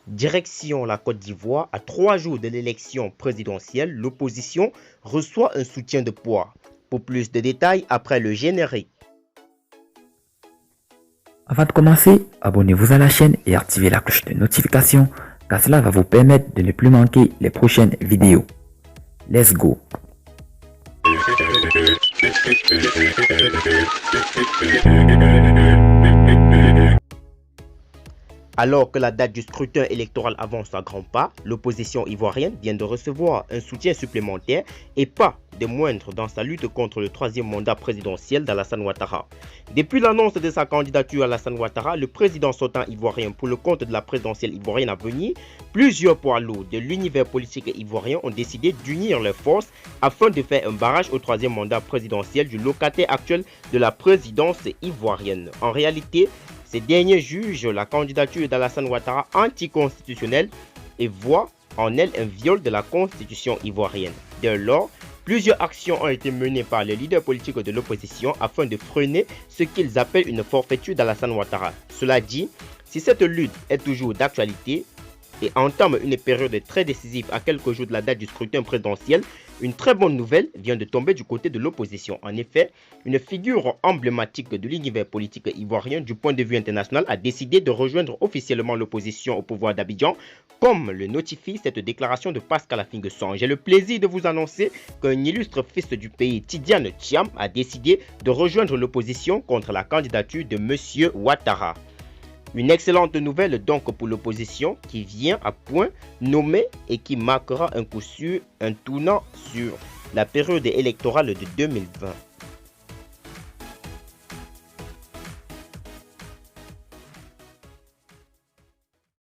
Direction la Côte d'Ivoire, à 3 jours de l'élection présidentielle, l'opposition reçoit un soutien de poids. Pour plus de détails, après le générique. Avant de commencer, abonnez-vous à la chaîne et activez la cloche de notification car cela va vous permettre de ne plus manquer les prochaines vidéos. Let's go! Alors que la date du scrutin électoral avance à grands pas, l'opposition ivoirienne vient de recevoir un soutien supplémentaire et pas des moindres dans sa lutte contre le troisième mandat présidentiel d'Alassane Ouattara. Depuis l'annonce de sa candidature à Alassane Ouattara, le président sortant ivoirien pour le compte de la présidentielle ivoirienne à venir, plusieurs poids lourds de l'univers politique ivoirien ont décidé d'unir leurs forces afin de faire un barrage au troisième mandat présidentiel du locataire actuel de la présidence ivoirienne. En réalité, ces derniers jugent la candidature d'Alassane Ouattara anticonstitutionnelle et voient en elle un viol de la constitution ivoirienne. Dès lors, plusieurs actions ont été menées par les leaders politiques de l'opposition afin de freiner ce qu'ils appellent une forfaiture d'Alassane Ouattara. Cela dit, si cette lutte est toujours d'actualité et entame une période très décisive à quelques jours de la date du scrutin présidentiel, une très bonne nouvelle vient de tomber du côté de l'opposition. En effet, une figure emblématique de l'univers politique ivoirien du point de vue international a décidé de rejoindre officiellement l'opposition au pouvoir d'Abidjan, comme le notifie cette déclaration de Pascal Affi-N'Guessan. J'ai le plaisir de vous annoncer qu'un illustre fils du pays, Tidiane Thiam, a décidé de rejoindre l'opposition contre la candidature de M. Ouattara. Une excellente nouvelle donc pour l'opposition qui vient à point nommé et qui marquera un coup sûr un tournant sur la période électorale de 2020.